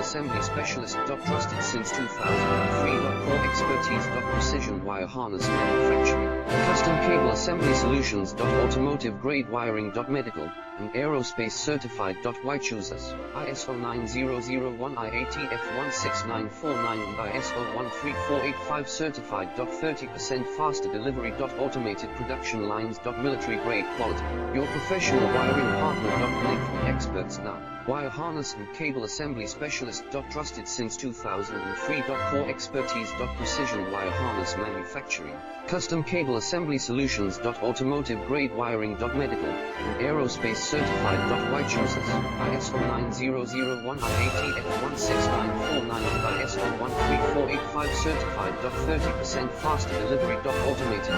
Assembly Specialist. Trusted since 2003. Core expertise. Precision wire harness manufacturing. Custom cable assembly solutions. Automotive grade wiring. Medical and aerospace certified. Why choose us? ISO9001 IATF16949 and ISO13485 certified. 30% faster delivery. Automated production lines. Military grade quality. Your professional wiring partner. Connect with experts now. Wire harness and cable assembly specialist. Trusted since 2003. Core expertise. Precision wire harness manufacturing. Custom cable assembly solutions. Automotive grade wiring. Medical and aerospace certified. Why choose us? ISO9001 IATF16949 and ISO13485 certified. 30% faster delivery. Automated